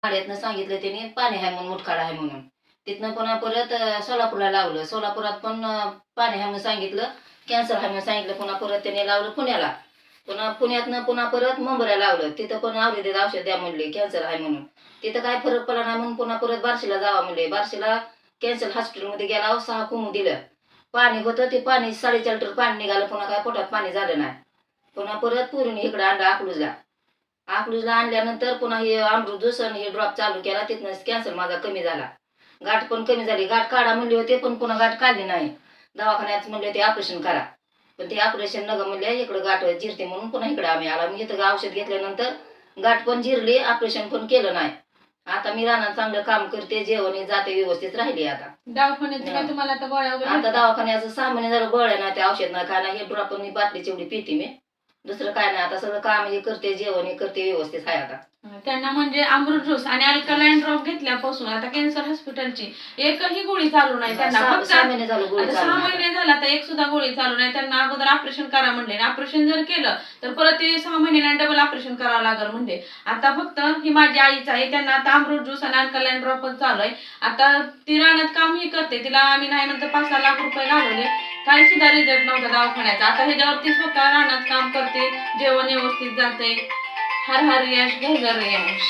शाळेतनं सांगितलं त्यांनी पाणी आहे म्हणून, मुतखडा आहे म्हणून. तिथनं पुन्हा परत सोलापूरला लावलं. सोलापुरात पण पाणी आहे म्हणून सांगितलं, कॅन्सर आहे म्हणून सांगितलं. पुन्हा परत त्यांनी लावलं पुण्याला. पुन्हा पुण्यातनं पुन्हा परत मुंबईला लावलं. तिथं पण औषध द्या म्हणले, कॅन्सर आहे म्हणून. तिथं काय फरक पडला नाही म्हणून पुन्हा परत बार्शीला जावा म्हणले. बार्शीला कॅन्सर हॉस्पिटलमध्ये गेला, 6 कुमू दिलं. पाणी होतं, ते पाणी 4.5 लिटर पाणी निघालं. पुन्हा काय पोटात पाणी झालं नाही. पुन्हा परत पोरीने इकडं आणलं अकलूजला. अकलूजला आणल्यानंतर पुन्हा हे अमृत ज्यूस आणि हे ड्रॉप चालू केला. तिथनं कॅन्सर माझा कमी झाला. गाठ पण कमी झाली. गाठ काढा म्हणले होते, पण पुन्हा गाठ काढली नाही. दवाखान्यात म्हणले ते ऑपरेशन करा, पण ते ऑपरेशन नका म्हणले, इकडं गाठ जिरते म्हणून पुन्हा इकडं आम्ही आला. मी इथं औषध घेतल्यानंतर गाठ पण जिरली, ऑपरेशन पण केलं नाही. आता मी रानात चांगलं काम करते, जेवण जाते, व्यवस्थित राहिली. आता दवाखान्यात तुम्हाला आता गोळ्या वगैरे आता दवाखान्याचं 6 महिने झालं, गोळ्या नाही, ते औषध नाही, काय नाही. हे ड्रॉप मी बाटलीची एवढी पिते मी, दुसरं काय नाही. आता सगळं काम हे करते, जेवण हे करते, व्यवस्थित आहे आता. त्यांना म्हणजे अमृत ज्यूस आणि अल्कलाइन ड्रॉप घेतल्यापासून आता कॅन्सर हॉस्पिटलची एकही गोळी चालू नाही त्यांना. 6 महिने झालं गोळी आता चालू 6 नाही. महिने झाला तर एक सुद्धा गोळी चालू नाही. त्यांना अगोदर ऑपरेशन करा म्हणले, ऑपरेशन जर केलं तर परत ते 6 महिन्याला डबल ऑपरेशन करावं लागेल म्हणले. आता फक्त ही माझी आईच आहे, त्यांना आता अमृत ज्यूस आणि अल्कलाइन ड्रॉप चालू आहे. आता ती रानात कामही करते, तिला आम्ही नाही म्हणतो 5-6 लाख रुपये घालवले, काही सुद्धा रिझल्ट नव्हता दवाखान्याचा. आता ह्याच्यावरती स्वतः रानात काम करते, जेवण व्यवस्थित जाते. हर हर यश, घर घर यश.